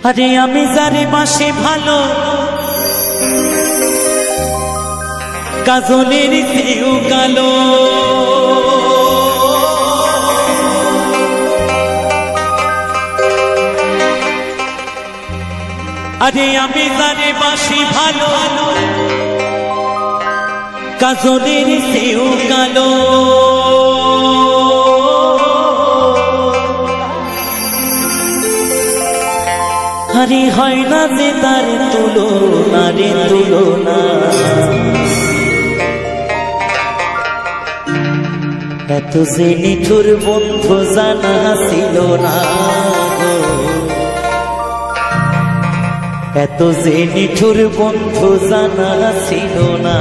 আরে আমি যারে বাসি ভালো কাজলের চেয়েও কালো, আরে আমি যারে বাসি ভালো কাজলের চেয়েও কালো, আরে হয় না যে তার তুলনা রে তুলনা, এত যে নিঠুর বন্ধু জানা ছিল না, এত যে নিঠুর বন্ধু জানা ছিল না।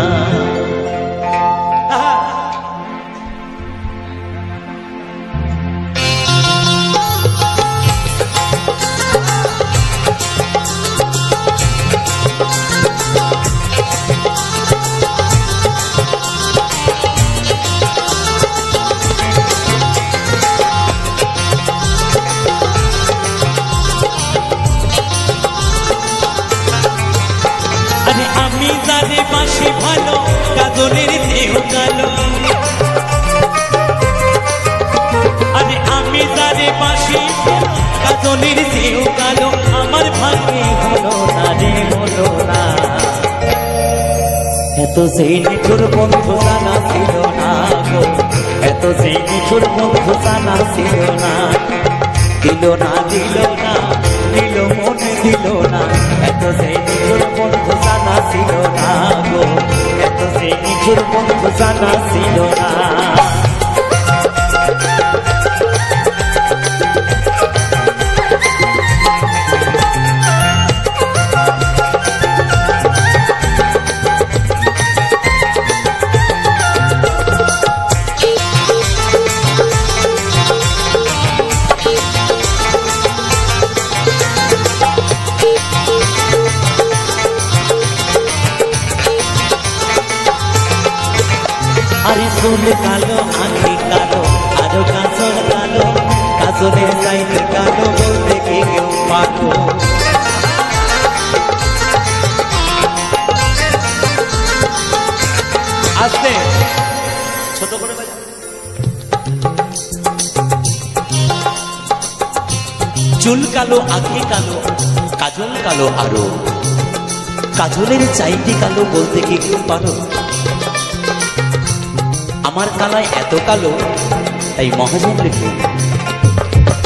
আরে আমি যারে বাসি ভালো কাজলের চেয়েও কালো, আরে আমি যারে বাসি কাজলের চেয়েও কালো, আমার ভাগ্যে হলো না রে হলো না, এত সেই নিঠুর বন্ধু জানা ছিল না গো, এত সেই নিঠুর বন্ধু জানা ছিল না, দিল না দিল না দিল মনে দিল না, এত সেই নিঠুর বন্ধু জানা ছিল না গো, এত সেই নিঠুর বন্ধু জানা ছিল না। আরে চুল কালো আঁখি কালো আরো কাজল কালো, কাজলের চাইতে কালো বলতে কি কেউ পাবো, আসতে ছোট করে চুল কালো আঁখি কালো কাজল কালো আরো, কাজলের চাইতে কালো বলতে কি কেউ পারো, আমার কালায় এত কালো তাই মহাজন লিখে,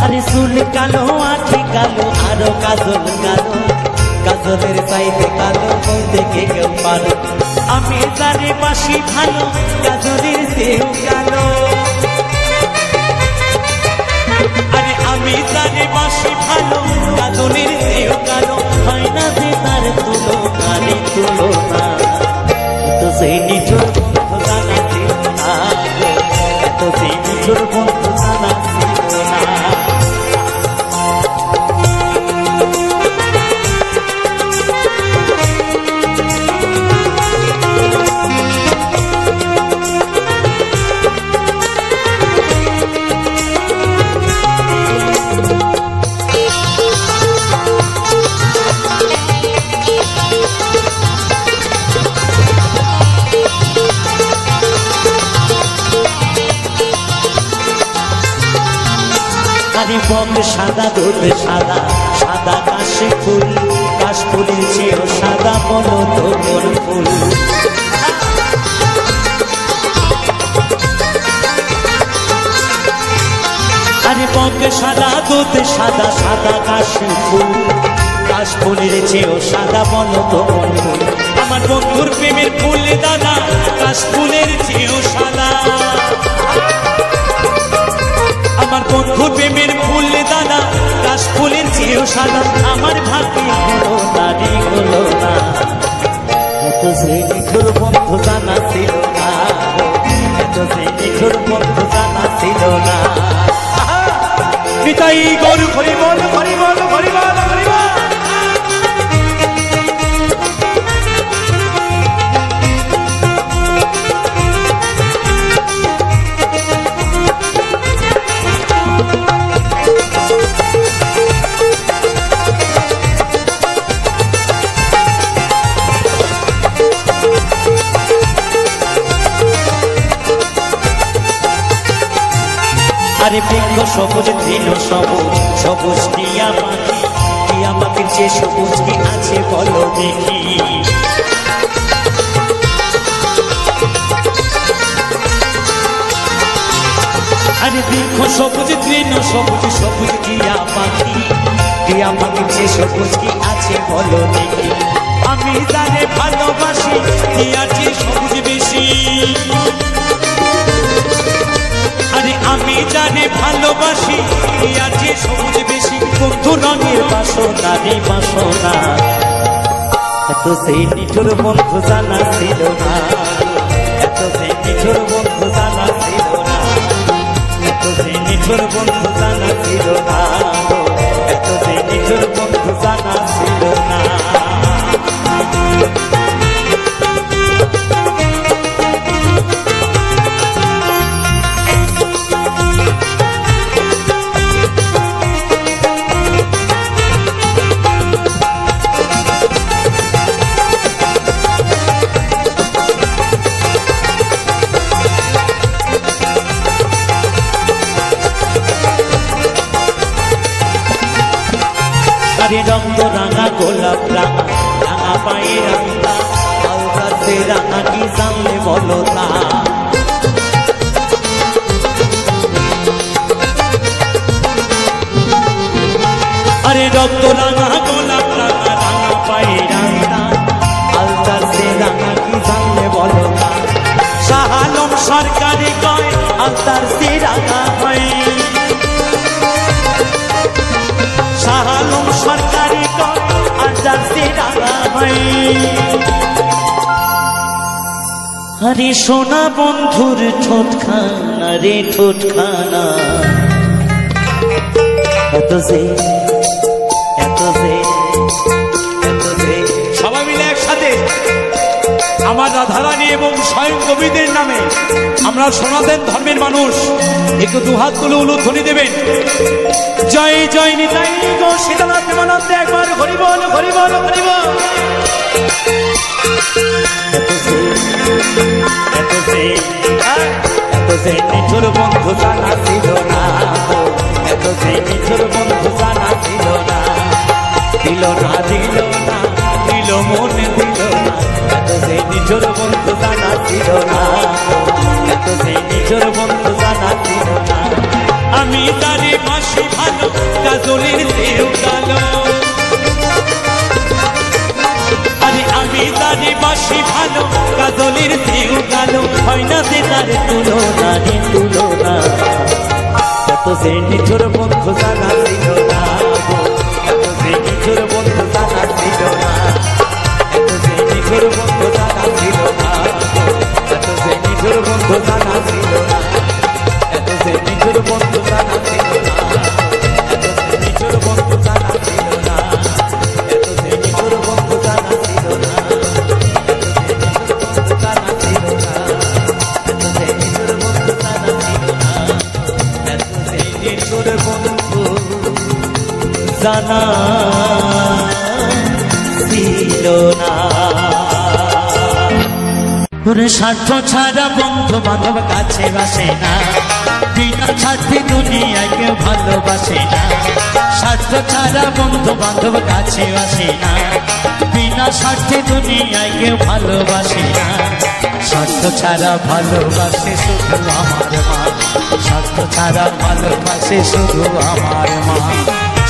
আরে চুল কালো আঁখি কালো আরো কাজল কালো, কাজলের চাইতে কালো বলতে কে কেউ পারো, আমি যারে বাসি ভালো কাজলের চেয়েও কালো, আরে আমি যারে বাসি ভালো কাজলের চেয়েও কালো, হয় না যে তার তুলনা রে তুলনা, তো সেই নিঠুর বন্ধু জানা ছিল না, এত সেই নিঠুর বন্ধু জানা ছিল না। আরে বক সাদা দুধ সাদা সাদা কাশি ফুল, কাশ ফুলের চেয়েও সাদা বলো তো কোন ফুল, আরে বক সাদা দুধ সাদা সাদা কাশি ফুল, কাশ ফুলের চেয়েও সাদা বলো তো কোন ফুল, আমার বন্ধুর প্রেমের ফুল দাদা কাশ ফুলের চেয়েও সাদা, আমার বন্ধুর প্রেমের ফুল দাদা কাশ ফুলের চেয়েও সাদা, আমার ভাগ্যে হলো না রে হলো না, এত সেই নিঠুর বন্ধু জানা ছিল না, এত সেই নিঠুর বন্ধু জানা ছিল না। নিতাই গৌর হরি বল হরি বল হরি বল হরি বল। আরে বৃক্ষ সবুজ তৃণ সবুজ সবুজ টিয়া পাখি, টিয়া পাখির চেয়ে সবুজ কি আছে বলো দেখি। আরে বৃক্ষ সবুজ তৃণ সবুজ সবুজ টিয়া পাখি, টিয়া পাখির চেয়ে সবুজ কি আছে বলো দেখি। আমি জানে ভালোবাসি টিয়ার চেয়ে সবুজ বেশি, আরে আমি জানে ভালোবাসি টিয়ার চেয়ে সবুজ বেশি। বন্ধু রঙের বাসনা রে বাসনা, এত সেই নিঠুর বন্ধু জানা ছিল না, এত সেই নিঠুর বন্ধু জানা ছিল না, এত সেই নিঠুর বন্ধু জানা ছিল না, এত সেই নিঠুর বন্ধু জানা ছিল না। আরে রক্ত রাঙা গোলাপ রাঙা রাঙা পায়ে রাঙা, আলতা সে রাঙা কি জানলে বলো তা। আরে রক্ত রাঙা গোলাপ রাঙা রাঙা পায়ে রাঙা, আলতা সে রাঙা কি জানলে বলো তা। শাহ আলম সরকারি কয় আলতার সে রাঙা হয়, শাহ আলম সরকারি কয় আলতার সে রাঙা হয়। আরে সোনা বন্ধুর ঠোঁটখানা রে ঠোঁটখানা, এত সে এত সে এত সে। সবাই মিলে একসাথে আমার রাধারানী এবং স্বয়ং কবিদের নামে আমরা সনাতন ধর্মের মানুষ একটু দুহাত তুলে উলুধ্বনি দেবেন। জয় জয় নিতাই গো সীতানাথ প্রেমানন্দে, একবার হরি বল হরি বল হরি বল। এত সে নিঠুর বন্ধু জানা ছিল না, এত সে নিঠুর বন্ধু জানা ছিল না, দিল না দিল না দিল মনে দিল না, এত সে নিঠুর বন্ধু জানা ছিল না, এত সে নিঠুর বন্ধু জানা ছিল না। আমি তারে বাসি ভালো কাজলের চেয়েও কালো, আরে আমি তারে বাসি ভালো কাজলের চেয়েও কালো, হয় না যে তারে তুলনা রে তুলনা। এত সে নিঠুর বন্ধু জানা ছিল না, এত সে নিঠুর বন্ধু জানা ছিল না, এত সে নিঠুর বন্ধু জানা ছিল না, এত সে নিঠুর বন্ধু জানা ছিল না, এত সে নিঠুর বন্ধু জানা ছিল না, এত সে নিঠুর বন্ধু জানা ছিল না, এত সে নিঠুর বন্ধু জানা ছিল না, এত সে নিঠুর বন্ধু জানা ছিল না, এত সে নিঠুর বন্ধু জানা ছিল না, এত সে নিঠুর বন্ধু জানা ছিল না। স্বার্থ ছাড়া বন্ধু বান্ধব কাছে বাসে না, বিনা স্বার্থে দুনিয়ায় কেউ ভালোবাসে না। স্বার্থ ছাড়া বন্ধু বান্ধব কাছে বাসে না, বিনা স্বার্থে দুনিয়ায় কেউ ভালোবাসে না। স্বার্থ ছাড়া ভালোবাসে শুধু আমার মা, স্বার্থ ছাড়া ভালোবাসে শুধু আমার মা।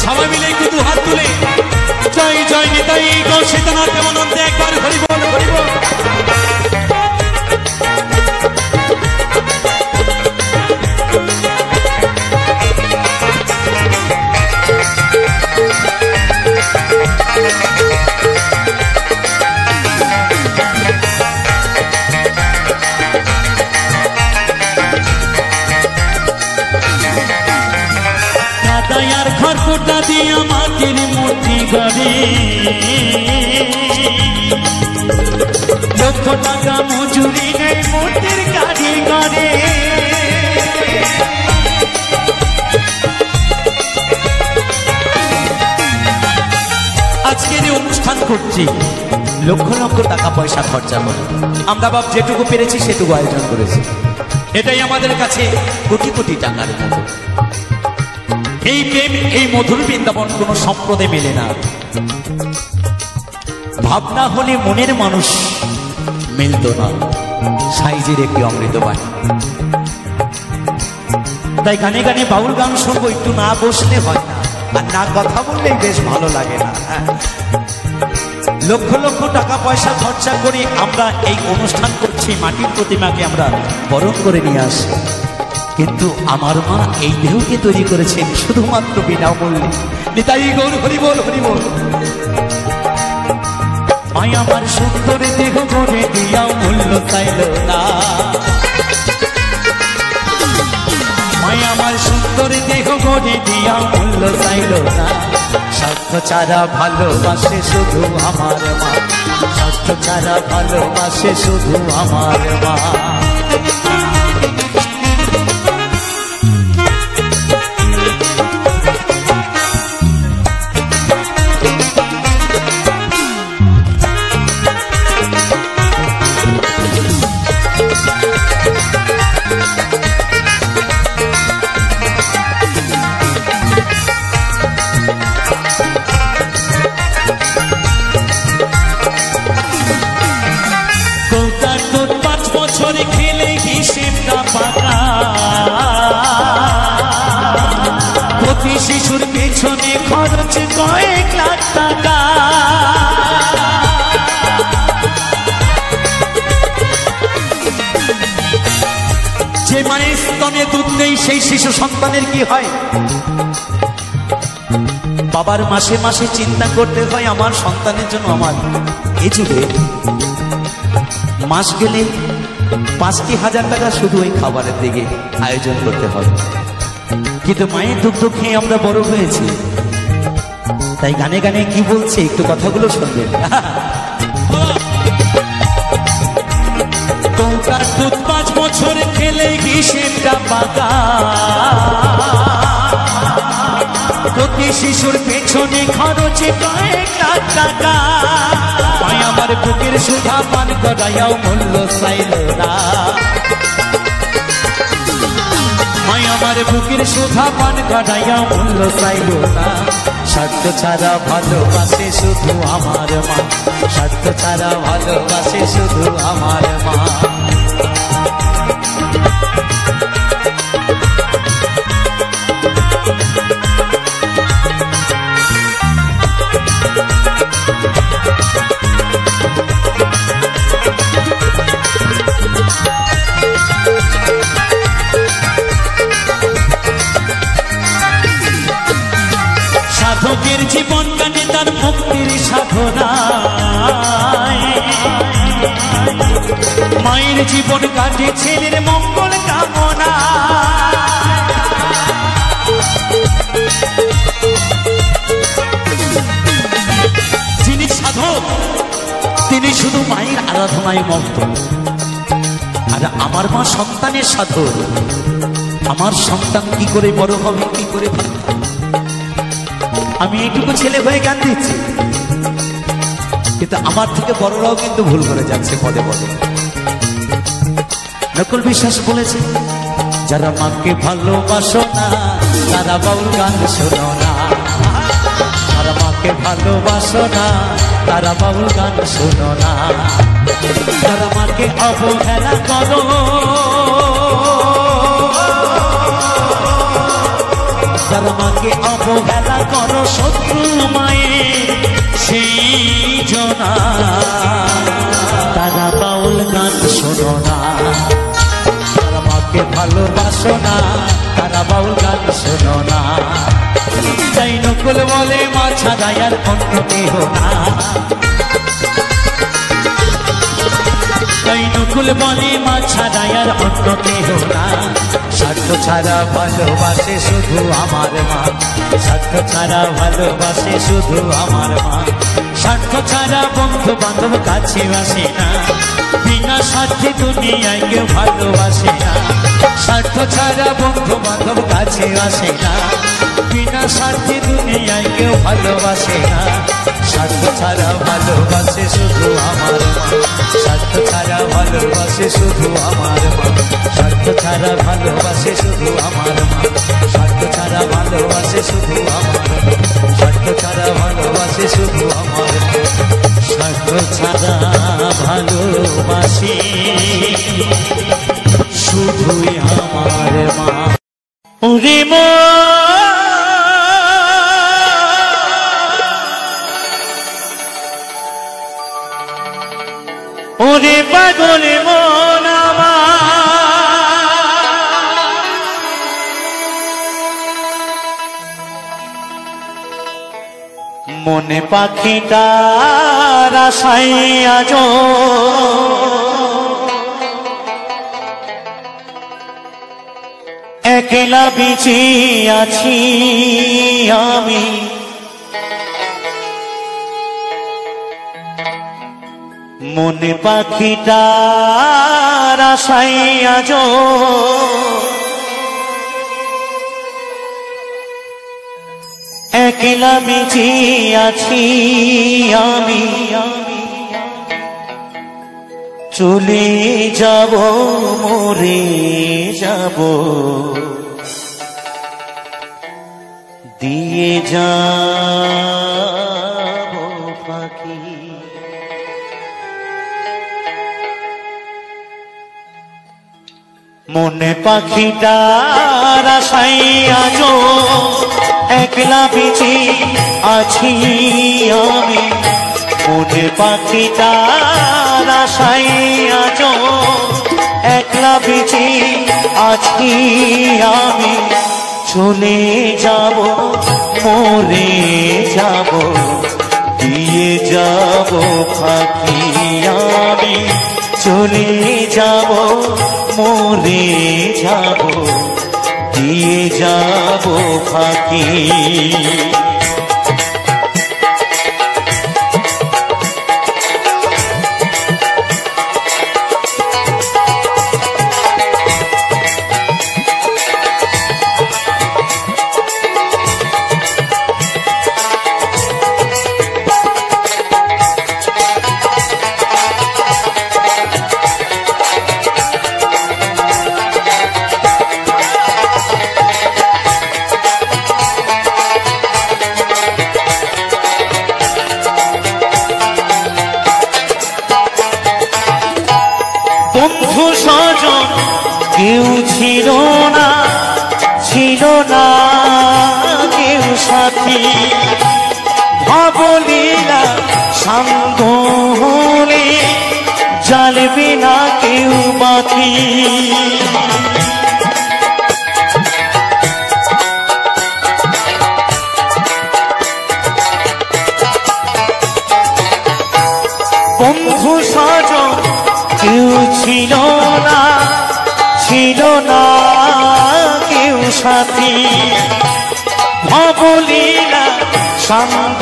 সবাই মিলে একটু দু হাত তুলে জয় জয় নিতাই গো সীতানাথ প্রেমানন্দে, একবার হরি বল হরি বল। দাদায়ার ঘর কোটা দিয়া মাটির মূর্তি গড়ে, লক্ষ টাকা মজুরি নেই মূর্তির কারিগরে। আজকের এই অনুষ্ঠান করছি লক্ষ লক্ষ টাকা পয়সা খরচা করে, আমরা বাপ যেটুকু পেরেছি সেটুকু আয়োজন করেছি। এটাই আমাদের কাছে কোটি কোটি টাকার মতো। এই প্রেম, এই মধুর বৃন্দাবন কোন সম্প্রদায় মেলে না। ভাবনা হলে মনের মানুষ মিলত না, সাইজের একটি অমৃত বাণী। তাই গানে গানে বাউল গান শুনবো, একটু না বসলে হয় না, আর না কথা বললেই বেশ ভালো লাগে না। লক্ষ লক্ষ টাকা পয়সা খরচা করে আমরা এই অনুষ্ঠান করছি, মাটির প্রতিমাকে আমরা বরণ করে নিয়ে আসি, কিন্তু আমার মা এই দেহকে তৈরি করেছেন শুধুমাত্র বিনামূল্যে। নিতাই গৌর হরি বল, হরি বল। মাই আমার সুন্দর দেহ গড়ে দিয়াও মূল্য চাইল না, মাই আমার সুন্দর দেহ গড়ে দিয়াও মূল্য চাইল না। স্বার্থ ছাড়া ভালোবাসে শুধু আমার মা, স্বার্থ ছাড়া ভালোবাসে শুধু আমার মা। প্রতি শিশুর পেছনে খরচ কয়েক লাখ টাকা, যে মায়ের স্তনে দুধ নেই সেই শিশু সন্তানের কি হয়? বাবার মাসে মাসে চিন্তা করতে হয় আমার সন্তানের জন্য। আমার এই যুগে মাস গেলে ৫,০০০ টাকা শুধু ওই খাবারের দিকে আয়োজন করতে হবে, কিন্তু মায়ের দুগ্ধ খেয়ে আমরা বড় হয়েছি। তাই গানে গানে কি বলছে একটু কথাগুলো শুনবেন। তোমরা দুধ ৫ বছর খেলে হিসেবটা পাকা, প্রতি শিশুর পেছনে খরচ কয়েক লাখ টাকা। মাই আমার বুকের সুধা পান করাইয়াও মূল্য চাইল না, মাই আমার বুকের সুধা পান করাইয়াও মূল্য চাইল না। স্বার্থ ছাড়া ভালোবাসে শুধু আমার মা, স্বার্থ ছাড়া ভালোবাসে শুধু আমার মা। সাধকের জীবন কাটে তার মুক্তির সাধনায়, মায়ের জীবন কাটে ছেলের মঙ্গল কামনা। যিনি সাধক তিনি শুধু মায়ের আরাধনায় মগ্ন, আর আমার মা সন্তানের সাধক। আমার সন্তান কি করে বড় হবে, কি করে ভালো। আমি এইটুকু ছেলে হয়ে গান দিচ্ছি, কিন্তু আমার থেকে বড়রাও কিন্তু ভুল করে যাচ্ছে পদে পদে। নকুল বিশ্বাস বলেছে, যারা মাকে ভালোবাসো না তারা বাউল গান শোনো না, যারা মাকে ভালোবাসো না তারা বাউল গান শোনো না, যারা মাকে অবহেলা করো, যারা মাকে অবহেলা করো শত্রু মায়ের সেই জনা, তারা বাউল গান শোনো না। যারা মাকে ভালোবাসো না তারা বাউল গান শোনো না। তাই নকুল বলে মা ছাড়া আর অন্য কেহ না, তাই নকুল বলে মা ছাড়া আর অন্য কেহ না। স্বার্থ ছাড়া ভালোবাসে শুধু আমার মা, স্বার্থ ছাড়া ভালোবাসে শুধু আমার মা। স্বার্থ ছাড়া বন্ধু বান্ধব কাছে আসে না, বিনা স্বার্থে দুনিয়ায় কেউ ভালোবাসে না। স্বার্থ ছাড়া বন্ধু বান্ধব কাছে আসে না, বিনা স্বার্থে দুনিয়ায় কেউ ভালোবাসে না, স্বার্থ ছাড়া ভালোবাসে শুধু আমার মা, স্বার্থ ছাড়া ভালোবাসে শুধু আমার মা, স্বার্থ ছাড়া ভালোবাসে শুধু আমার মা, স্বার্থ ছাড়া ভালোবাসে শুধু আমার মা, স্বার্থ ছাড়া ভালোবাসে শুধু আমার মা, স্বার্থ ছাড়া ভালোবাসি শুধুই আমার মা। ওরে মা ওরে পাগল মন মনে পাখিটার আশায় আজ একলা বেঁচে আছি আমি, মনে পাখিটার আশায় আজ একলা বেঁচে আছি আমি, চলে যাব মরে যাব দিয়ে যাব পাখি, মনে পাখিটার আশায় আজ একলা বেঁচে আছি আমি, মনে পাখিটার আশায় আজ একলা বেঁচে আছি আমি, চলে যাব মরে যাব দিয়ে যাব পাখি আমি, চলে যাব মরে যাব দিয়ে যাব পাখি। বন্ধু স্বজন কেউ ছিল না, ছিল না কেউ সাথী, ভাবলীলা সাঙ্গ হলে জ্বালবে না কেউ বাতি, বন্ধু স্বজন কেউ ছিল না, ছিল না কেউ সাথী, ভাবলীলা সাঙ্গ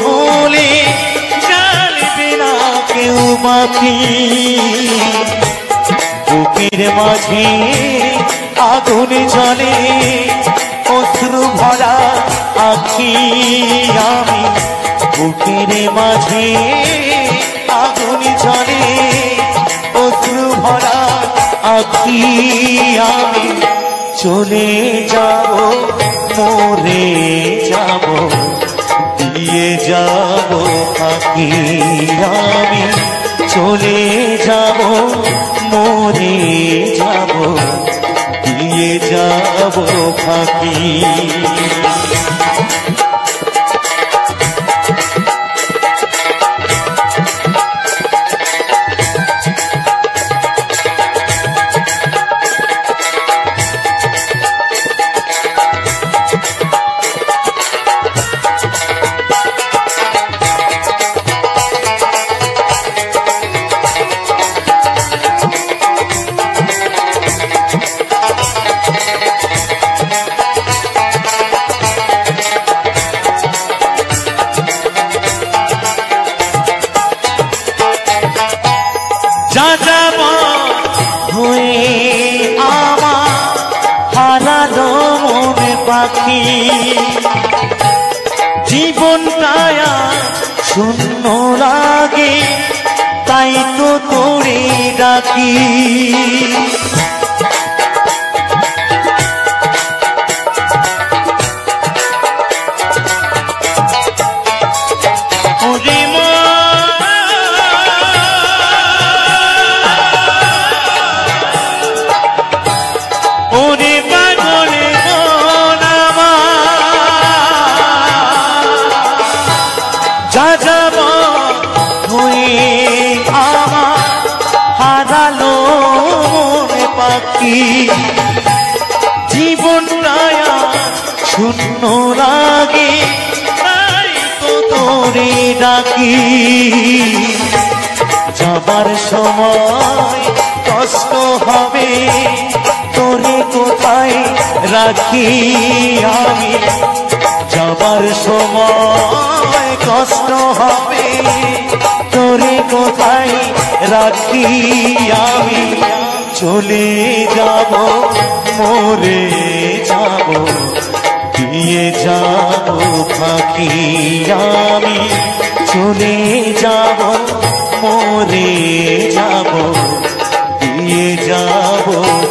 হলে জ্বালবে না কেউ বাতি, বুকের মাঝে আগুন জ্বলে অশ্রু ভরা আখি আমি, বুকের মাঝে আগুন জ্বলে অশ্রু ভরা আখি আমি, চলে যাব মরে যাব দিয়ে যাব পাখি আমি, চলে যাব মরে যাব দিয়ে যাব পাখি। পাখি জীবনটায় শূন্য লাগে তাই তো তোরে ডাকি জীবনটায় শূন্য লাগে তাই তো তোরে ডাকি যাবার সময় কষ্ট হবে তোরে কোথায় রাখি আমি যাবার সময় কষ্ট হবে তোরে কোথায় রাখি আমি চলে যাব মরে যাব দিয়ে যাব ফাঁকি আমি চলে যাব মরে যাব দিয়ে যাব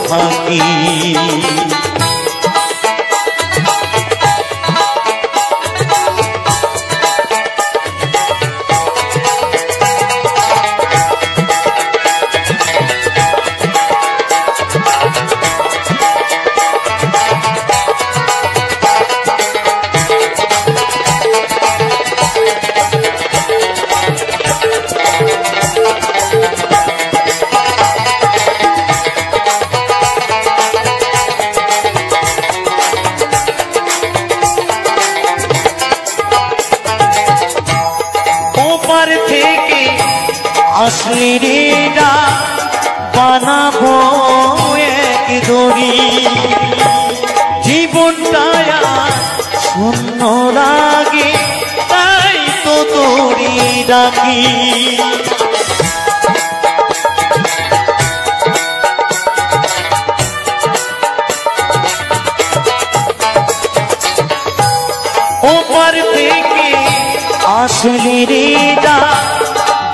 ফাঁকি আসলি রেডা বানাবো এক দড়ি জীবনটায় শূন্য লাগে তাই তো তোরে ডাকি ওপার থেকে আসলি রেডা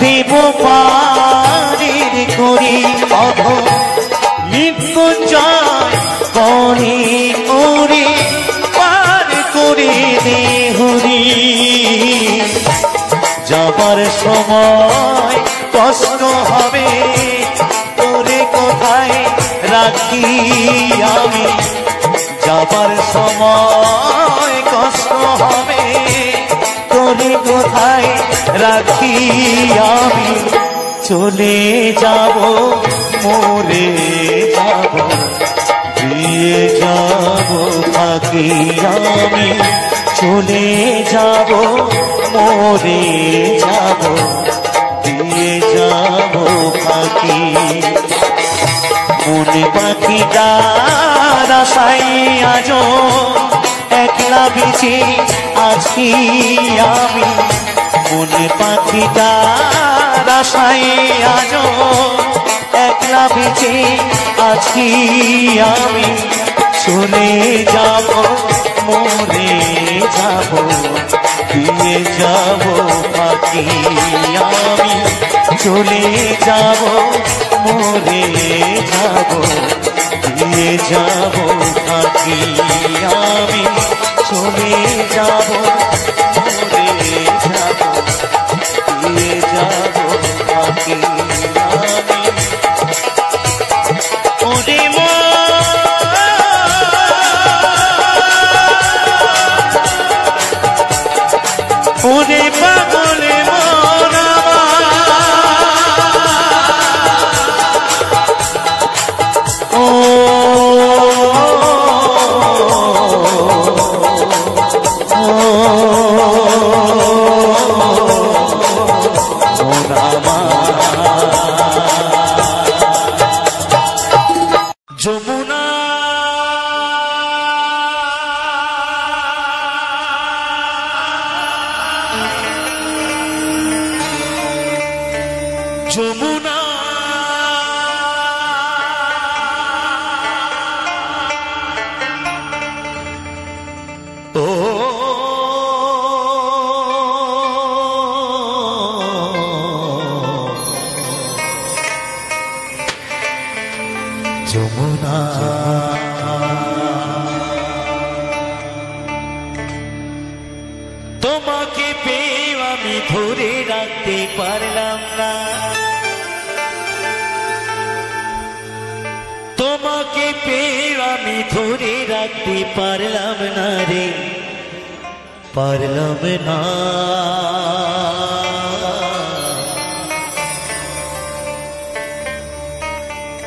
দেব পারের করি অধ মৃত্যুঞ্জয় করে করে পার করে দেহরি যাবার সময় কষ্ট হবে তোরে কোথায় রাখি আমি যাবার সময় কষ্ট হবে তোরে কোথায় রাখি আমি চলে যাব মরে যাব দিয়ে যাব ফাঁকি আমি চলে যাব মরে যাব দিয়ে যাব ফাঁকি মনে পাখিটার আশায় আজ একলা বেঁচে আছি আমি মনে পাখিটার আশায় আজ একলা বেঁচে আছি আমি চলে যাব মরে যাব দিয়ে যাব পাখি আমি চলে যাব মরে যাব দিয়ে যাব পাখি আমি চলে যাব মরে যাব দিয়ে যাব পাখি আমি ওরে ওরে পাগলে যমুনা যমুনা যমুনা তোমাকে পেয়ে আমি ধরে রাখতে পারলাম না, তোমাকে পেয়ে আমি ধরে রাখতে পারলাম না রে, পারলাম না।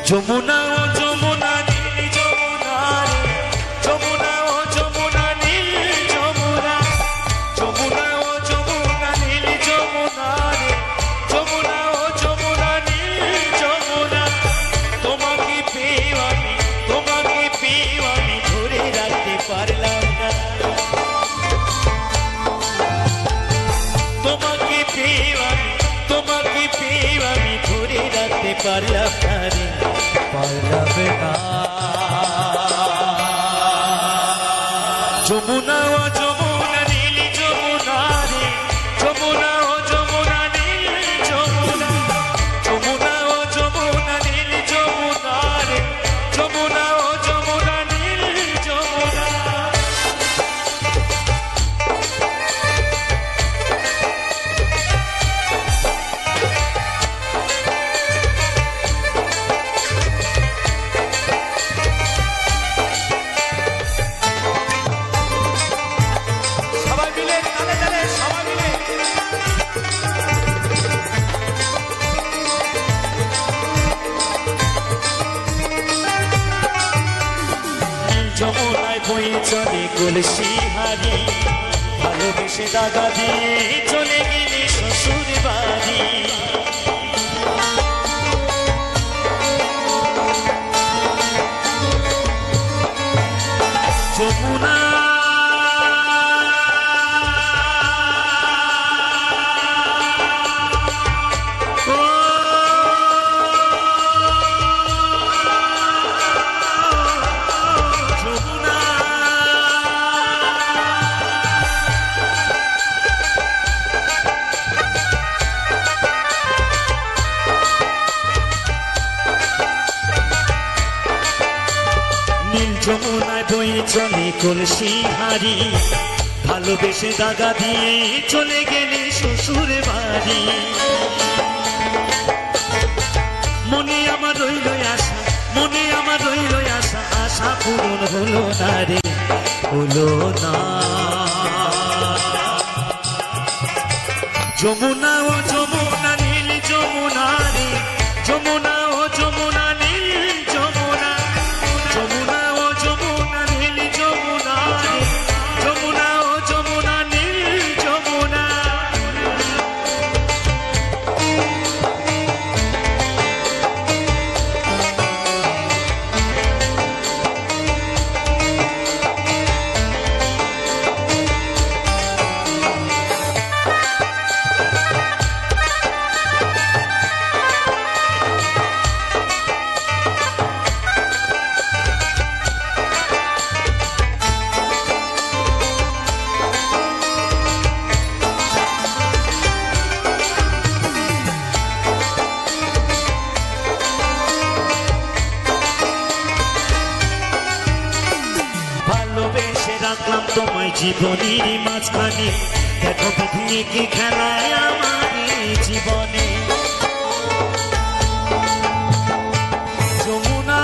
যমুনা ও যমুনা নীল যমুনা রে, যমুনা ও যমুনা নীল যমুনা, যমুনা ও যমুনা নীল যমুনা রে, যমুনা ও যমুনা নীল যমুনা, তোমাকে পেয়ে আমি ধরে রাখতে পারলাম না, তোমাকে পেয়ে আমি ধরে রাখতে পারলাম না রে, পারলাম না। যমুনা ও যমুনা নীল যমুনা রে, যমুনা ও যমুনা নীল যমুনা, যমুনা ও যমুনা নীল যমুনা রে, যমুনা ও যমুনা নীল যমুনা। যমুনায় বয়ে চলে কলসি হারি, ভালোবেসে দাগা দিয়ে চলে গেলে শ্বশুর বাড়ি। যমুনা যমুনায় বয়ে চলে কলসি হারি, ভালোবেসে দাগা দিয়ে চলে গেলে শ্বশুর বাড়ি। মনে আমার রইল আশা, মনে আমার রইল আশা, আশা পূরণ হলো না রে, হলো না। যমুনা ও যমুনা নীল যমুনা রে, যমুনা ও যমুনা নীল যমুনা, যমুনা ও যমুনা নীল যমুনা রে, যমুনা ও যমুনা নীল যমুনা। রাখলাম তোমায় জীবনের মাঝখানে, দেখো বিধিয়ে কি খেলায় আমার জীবনে। যমুনা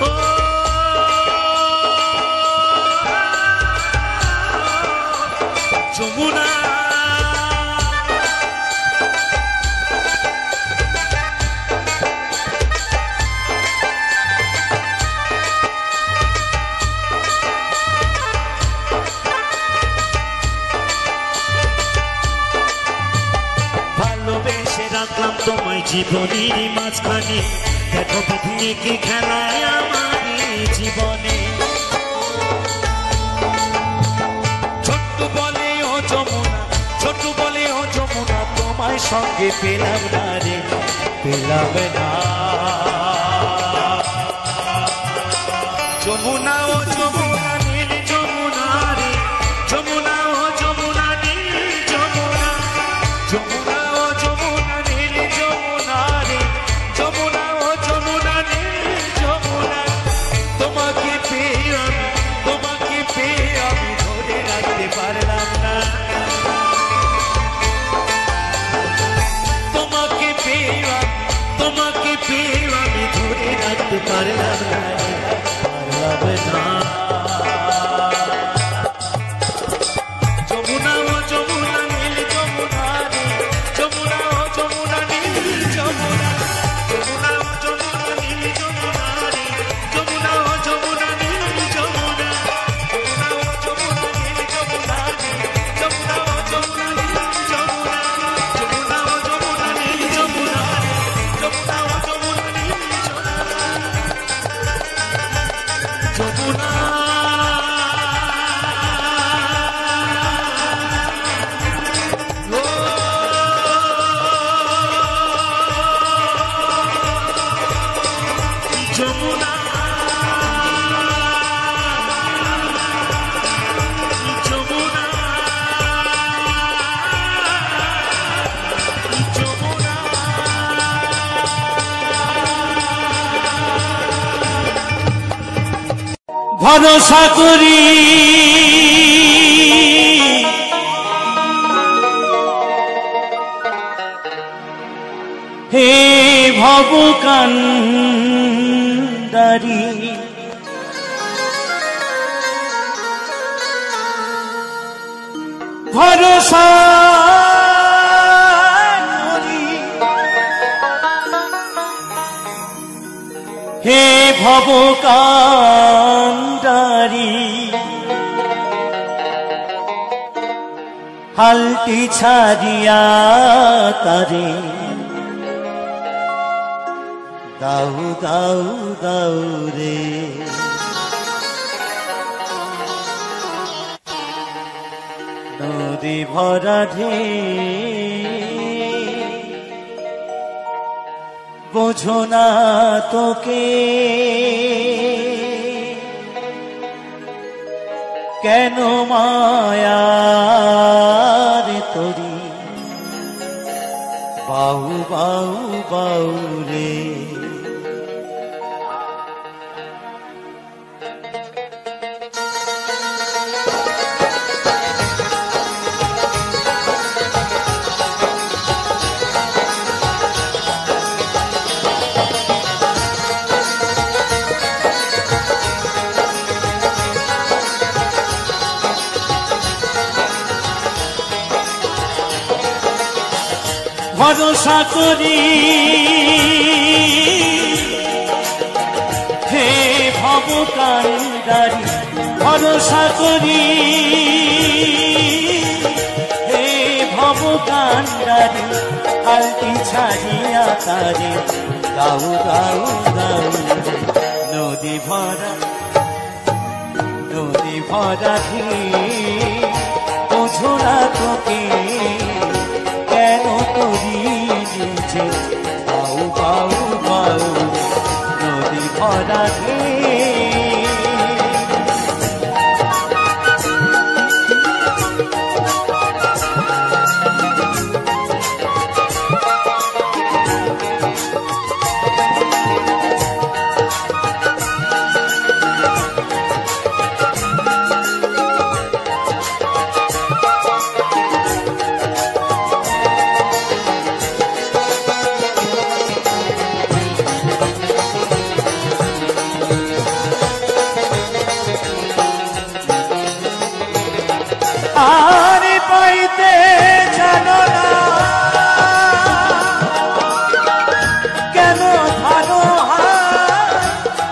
ও যমুনা রাখলাম তোমায় জীবনের মাঝখানে, দেখো বিধিয়ে কি খেলায় আমার জীবনে। ছোট্ট বলে ও যমুনা, ছোট্ট বলে ও যমুনা, তোমায় সঙ্গে পেলাম না রে, পেলাম না। যমুনা ও যমুনা নীল যমুনা রে, যমুনা ও যমুনা নীল যমুনা, যমুনা ও আর লাগবে না। যমুনা ও যমুনা নীল যমুনা রে, যমুনা ও যমুনা নীল যমুনা, যমুনা ও যমুনা নীল যমুনা রে, যমুনা ও যমুনা নীল যমুনা, যমুনা ও যমুনা নীল যমুনা রে, যমুনা ও যমুনা নীল যমুনা, যমুনা ও যমুনা নীল যমুনা রে, যমুনা ও যমুনা নীল যমুনা, যমুনা যমুনা, যমুনা, যমুনা, ভরসা করি হে ভবকান্ডারি, ভরসা করি হে ভবকান্ডারি, হালটি ছাড়িয়া তারে দাউ দাউ দাউ রে, নদী ভরা ঢেউ বোঝো না তোকে কেন মায়ার তোরি, বাউ বাউ বাউ রে। ভরসা করি হে ভবকান্ডারি, ভরসা করি হে ভবকান্ডারি, হালটি ছাড়িয়া তারে দাউ দাউ দাউ, নদী ভরা ঢেউ বোঝো না তোকে কেন করি নিজে বাউ বাউ বাউ, নদী ভরা আরে পাইতে জানো না কেন ভালো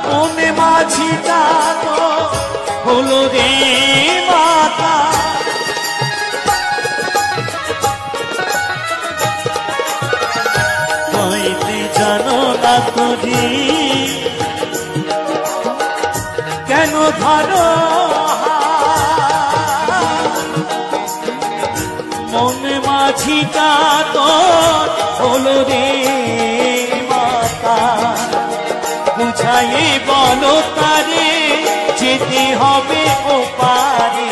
মনে মাঝিটা তো হলো রে মাতা, পাইতে জানো না করি কেন ধরো মনে মাঝিটা তো হলো রে মাতা, বুঝাই বলো তারে যেতে হবে ওপারে,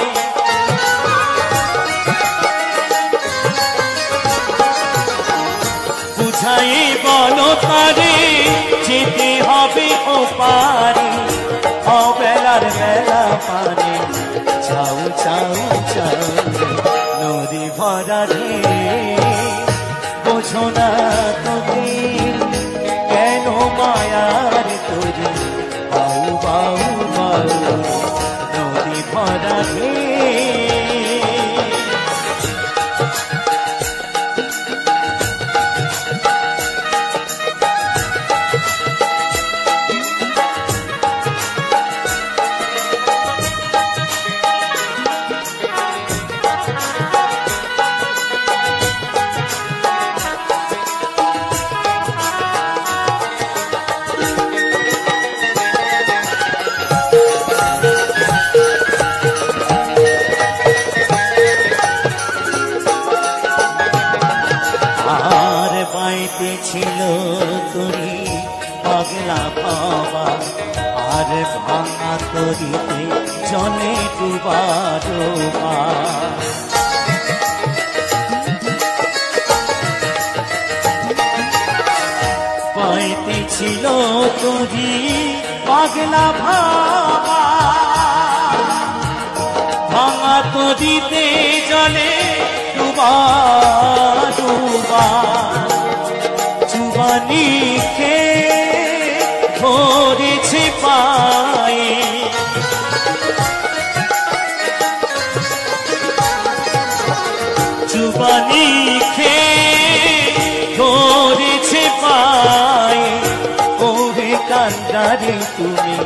বুঝাই বলো তারে যেতে হবে ওপারে, অবেলার বেলা পারে চাউ চাউ চাউ, নদী ভরা ঢেউ বোঝো না তোকে কেন মায়ার তোরে ভরা ছিল তুরি পাগলা বাবা আর ভাঙা তরিতে জলে ডুবা ডুবা পাইতে ছিল তুরি পাগলা বাবা ভাঙা তরিতে জলে ডুবা ডুবা চুবানি কে ধরেছে পায়ে চুবানি কে ধরেছে পায়ে ওরে কান্দারে তুমি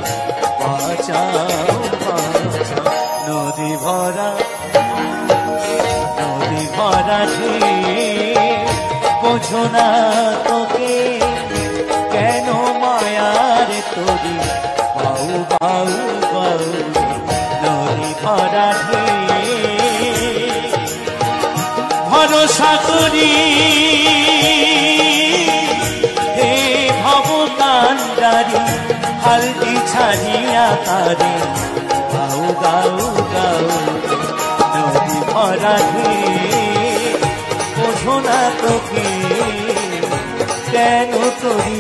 বাঁচাও বাঁচাও নদী ভরা বোঝো না তোকে কেন মায়ার তোরি বাউ বাউ বাউ নদী ভরা ভরসা করি হে ভব কান্দারি হালদি ছাড়িয়া তারে গাউ গাউ গাউ নদী ভরা বোঝো না তোকে কেন তোরি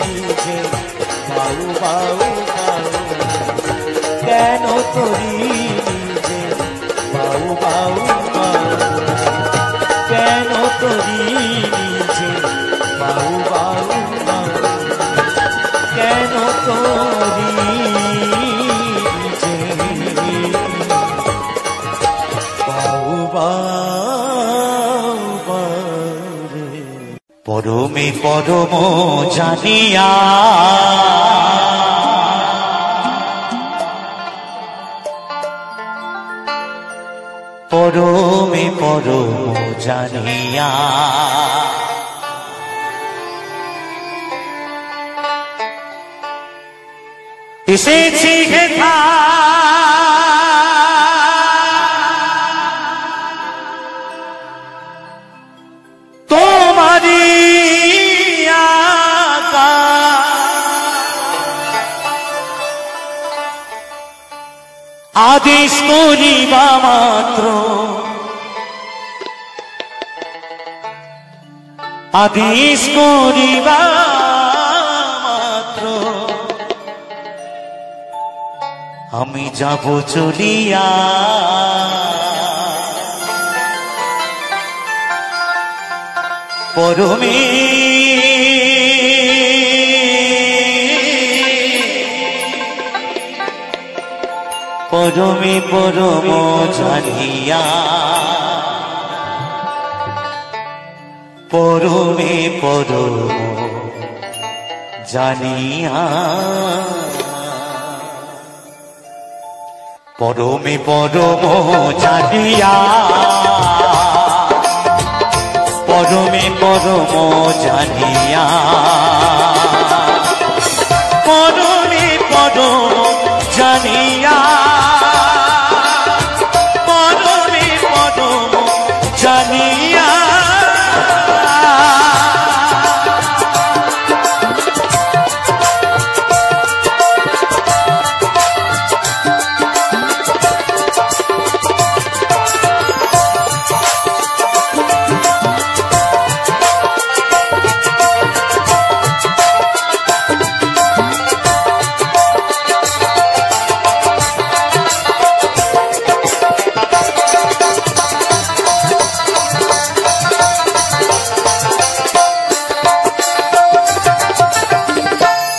নিজে বাউ বাউ বাউ কেন তোরি নিজে বাউ বাউ বাউ কেন তোরি নিজে বাউ বাউ বাউ কেন তোরি নিজে বাউ বাউ পরমে পরম জানিয়া পরমে পরম জানিয়া এসেছি হেথা আদেশ করিবা মাত্র আদেশ করিবা মাত্র আমি যাব চলিয়া পরমে পরমে পরম জানিয়া পরমে পরম জানিয়া পরমে পরম জানিয়া পরমে পরম জানিয়া পরমে পরম জানিয়া পরমে পরম জানিয়া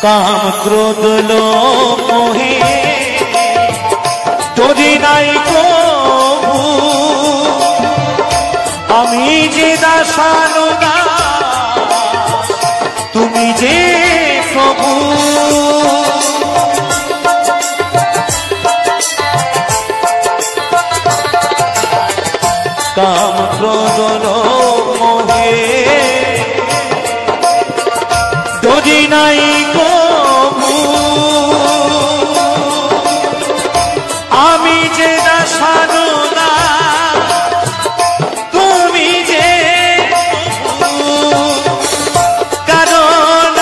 काम क्रोध लोभ मोहे तोरी নাই কবু আমি যে দাসানুদাস তুমি যে প্রভু কাম ক্রোধ লোভ মোহে যদি নাই কবু আমি যে দাসানুদাস তুমি যে কারণ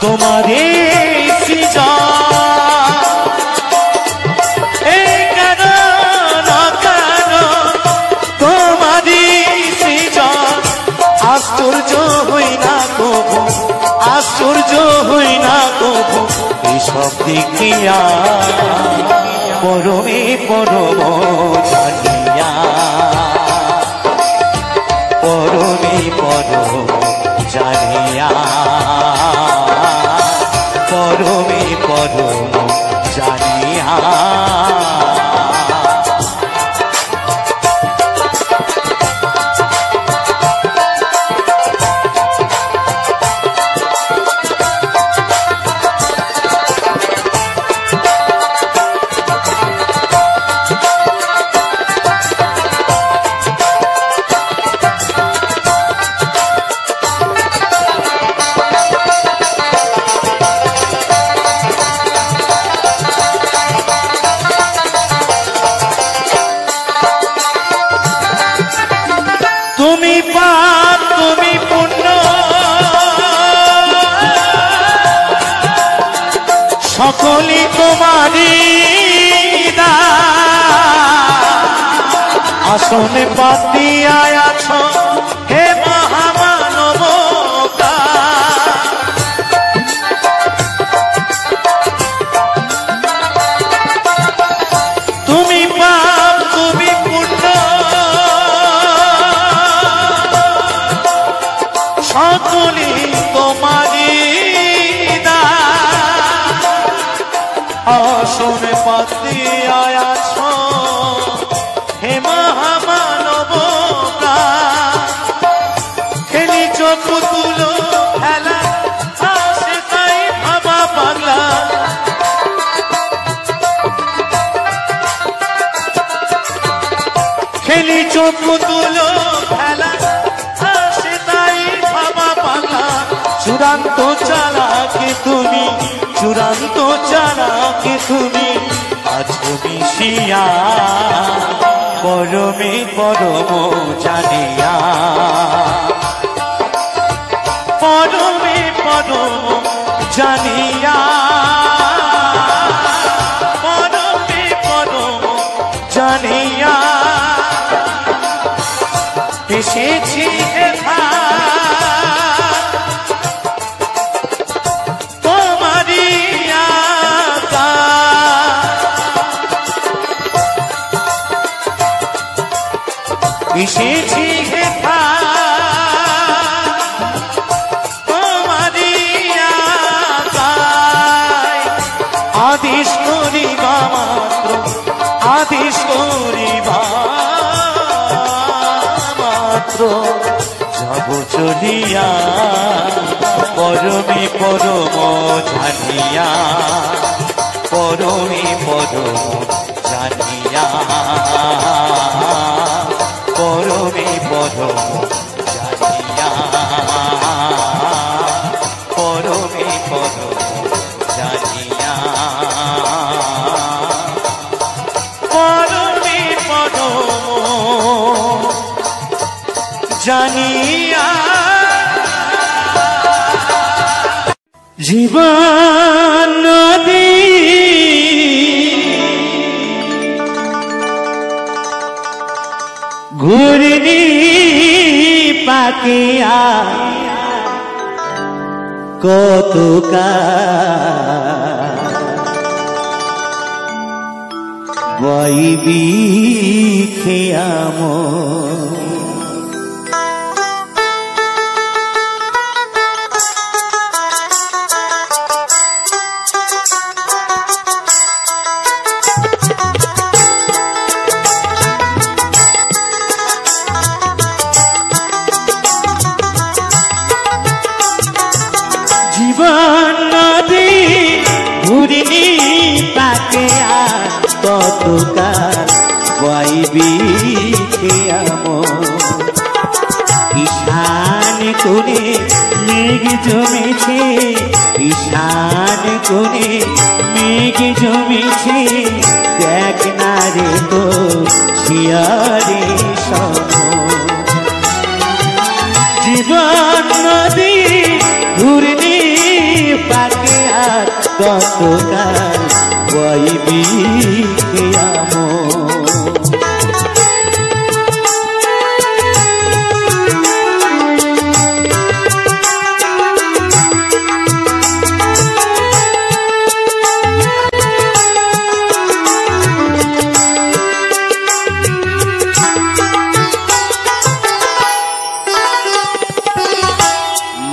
তোমারে আশ্চর্য হই না কবু আশ্চর্য হই না কবু এসব দেখিয়া পরমে পরম জানিয়া পরমে পরম জানিয়া পরমে পরম জানিয়া তুমি পাপ তুমি পুণ্য সকলই তোমারই আসনে পাতিয়া আছো হে মহামানব তুমি পাপ তুমি পুণ্য সকলি তোমারি আসনে পাতিয়া আছো হে মহামানব খেলিছ পুতুল খেলা আসে তাই ভাবা পাগলা খেলিছ পুতুল খেলা আসে তাই ভাবা পাগলা চূড়ান্ত চালাকে তুমি চূড়ান্ত চালাকে তুমি আছো মিশিয়া পরমে পরম জানিয়া পরমে পরম জানিয়া পরমে পরম জানিয়া এসেছি তোমারি এসেছি তোমারি আদেশ করিবা মাত্র আদেশ করিবা মাত্র যাব চলিয়া পরমে পরম জানিয়া পরমে পরম জানিয়া পরমে পরম জানিয়া পরমে পরম জানিয়া পরমে পরম জানিয়া জীবন নদী ঘূর্ণি পাকিয়া কতকা বইবি খেয়াম ঘুরিনি তাকে আর কতকাল বইবি ঈশান কোণে মেঘ জমেছে, ঈশান কোণে মেঘ জমেছে, দেখ না রে তো শিয়ারে সম। জীবন নদী ঘুরনি পাকে আর কতকাল বইবি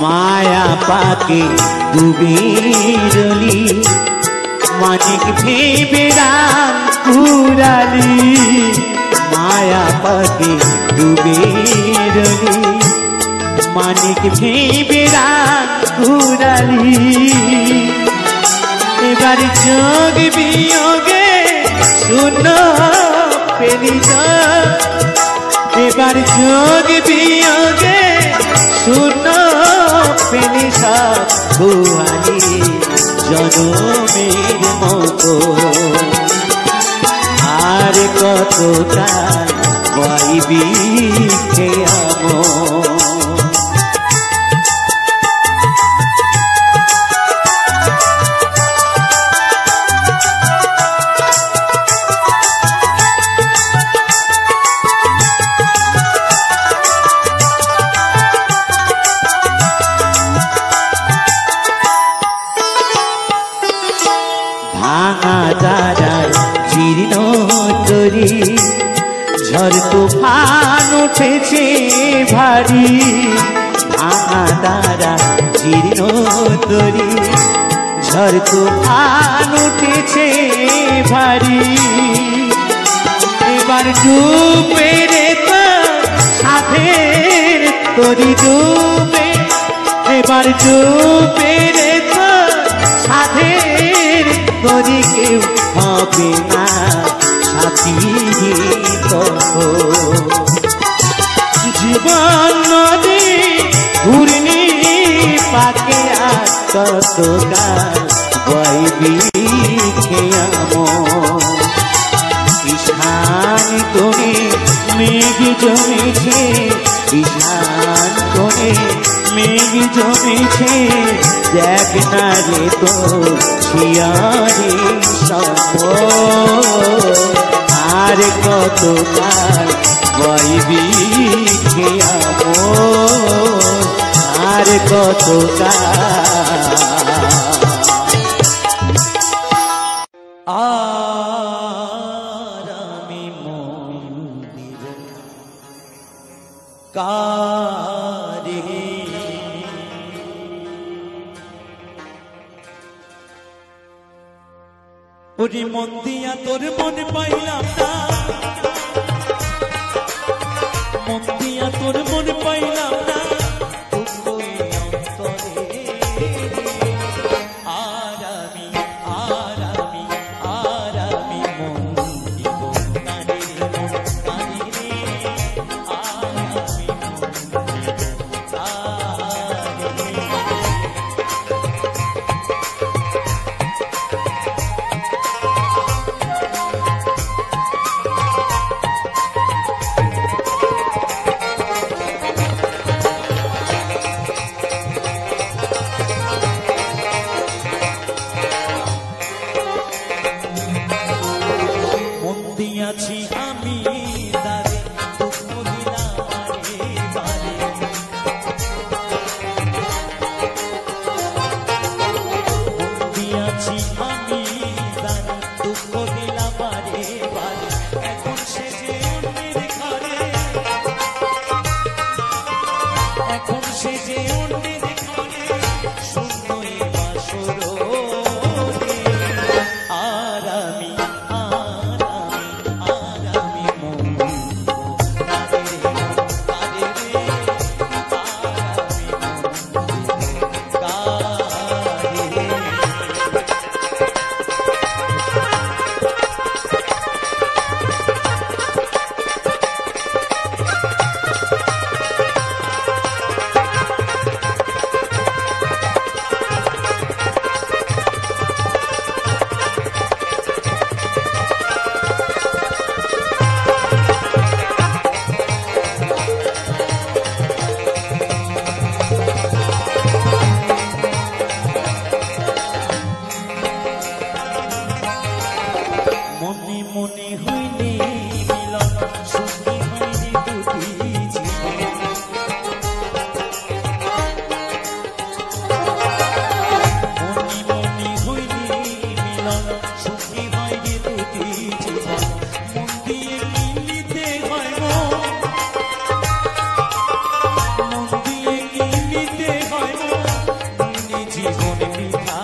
মায়া পাকে ডুবে রলি, মানিক ভেবে রাম কুড়ালি। মায়া পাকে ডুবে রলি, মানিক ভেবে রাম কুড়ালি। এবার যোগ বিয়োগে শূন্য পেলি, এবার যোগ বিয়োগে শূন্য পেলি সব ভুয়ালি জনমের মতো। আর কতকাল বইবি আমার। জীর্ণ তরি ঝড় তুফান উঠেছে ভারী, ভাঙা তারা জীর্ণ তরি ঝড় তুফান উঠেছে ভারী। এবার ডুবে রে তো সাধের তরি ডুবে, এবার ডুবে রে তো সাধের তরি কেউ হবে না সাথী। জীবন নদী ঘুরনি পাকে আর কতকাল বইবি ঈশান কোণে মেঘ জমেছে, ঈশান কোণে মেঘ জমেছে, দেখ না রে তো শিয়ারে সম। আর কতকাল বইবি আর কতকাল। আর আমি মন্দির কারে ওরে মন দিয়া তোর মন পাইলাম না, মন দিয়া তোর মন পাইলাম না। মনে মনে হইলে মিলন সুখী হইলে দুটি জীবন মনে মনে হইলে মিলন সুখী হইলে দুটি জীবন মন দিয়ে কিনিতে হয় মন দিয়ে কিনিতে হয় মনে জীবন বিধা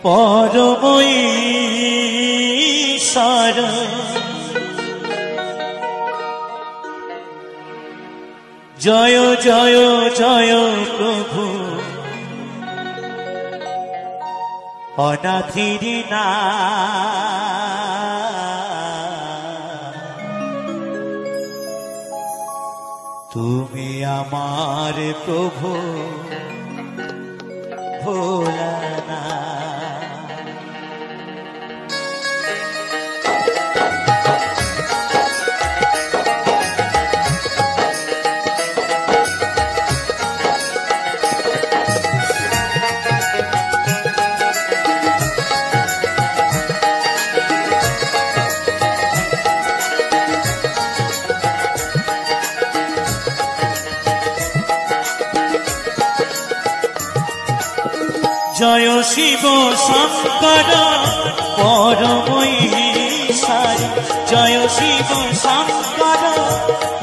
পরম ঈশ্বর জয় জয় জয় প্রভু অনাথির না তুমি আমার প্রভু ভোলানা জয় শিব শঙ্কর পরম ঈশ্বর জয় শিব শঙ্কর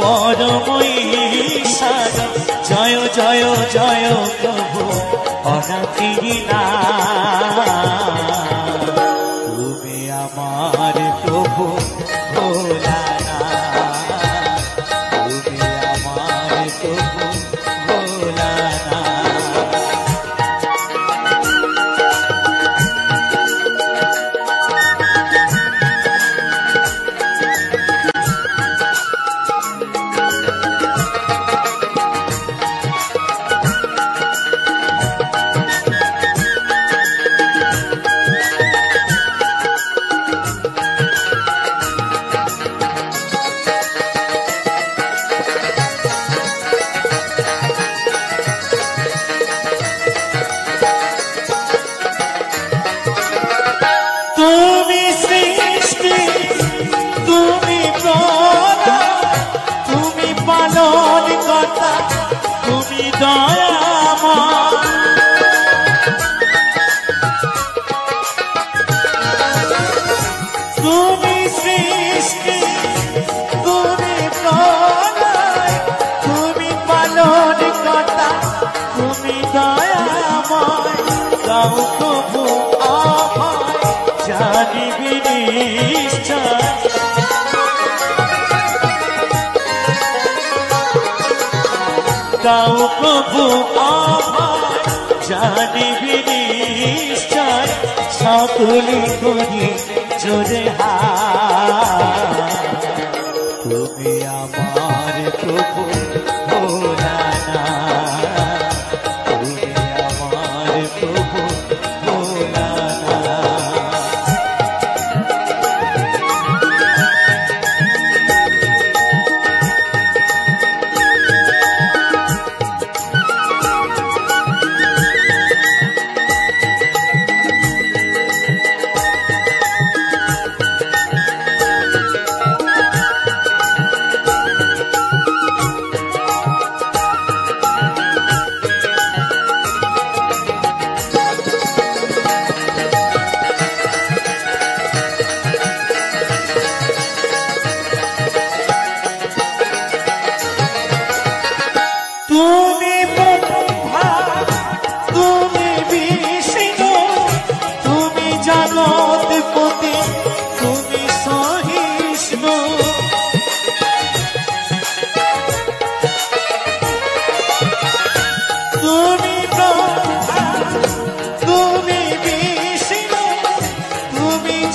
পরম ঈশ্বর জয় জয় জয় প্রভু অনাথির না তুমি আমার প্রভু ভোলানা তুমি আমার প্রভু ভোলানা তুমি সৃষ্টি দয়াময় তুমি সৃষ্টি তুমি প্রলয় তুমি পালন কর্তা তুমি দয়াময় গাও প্রভু আমায় জানিবি নিশ্চয় গাও প্রভু আমায় জানিবি নিশ্চয় সকলি করি জোরে তুমি আমার প্রভু ভোলানাথ তুমি আমার প্রভু ভোলানাথ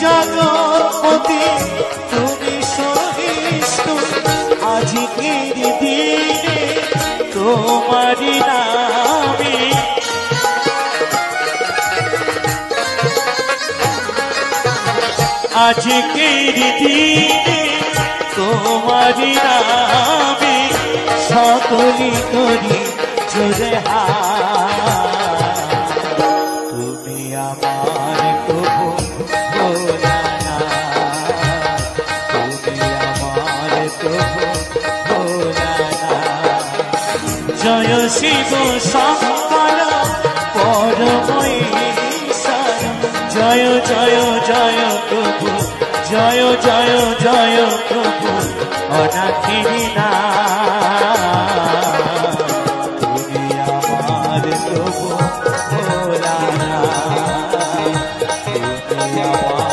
জগৎপতি তুমি সহিষ্ণু আজকের দিনে তোমারি নামে আজকের দিনে তোমারি নামে সকলি করি জোরে তুমি আমার প্রভু জয় শিব শঙ্কর পরমেশ্বর জয় জয় জয় প্রভু জয় জয় জয় প্রভু অনাথিনী তুমি আমার প্রভু ভোলানাথ তুমি আমার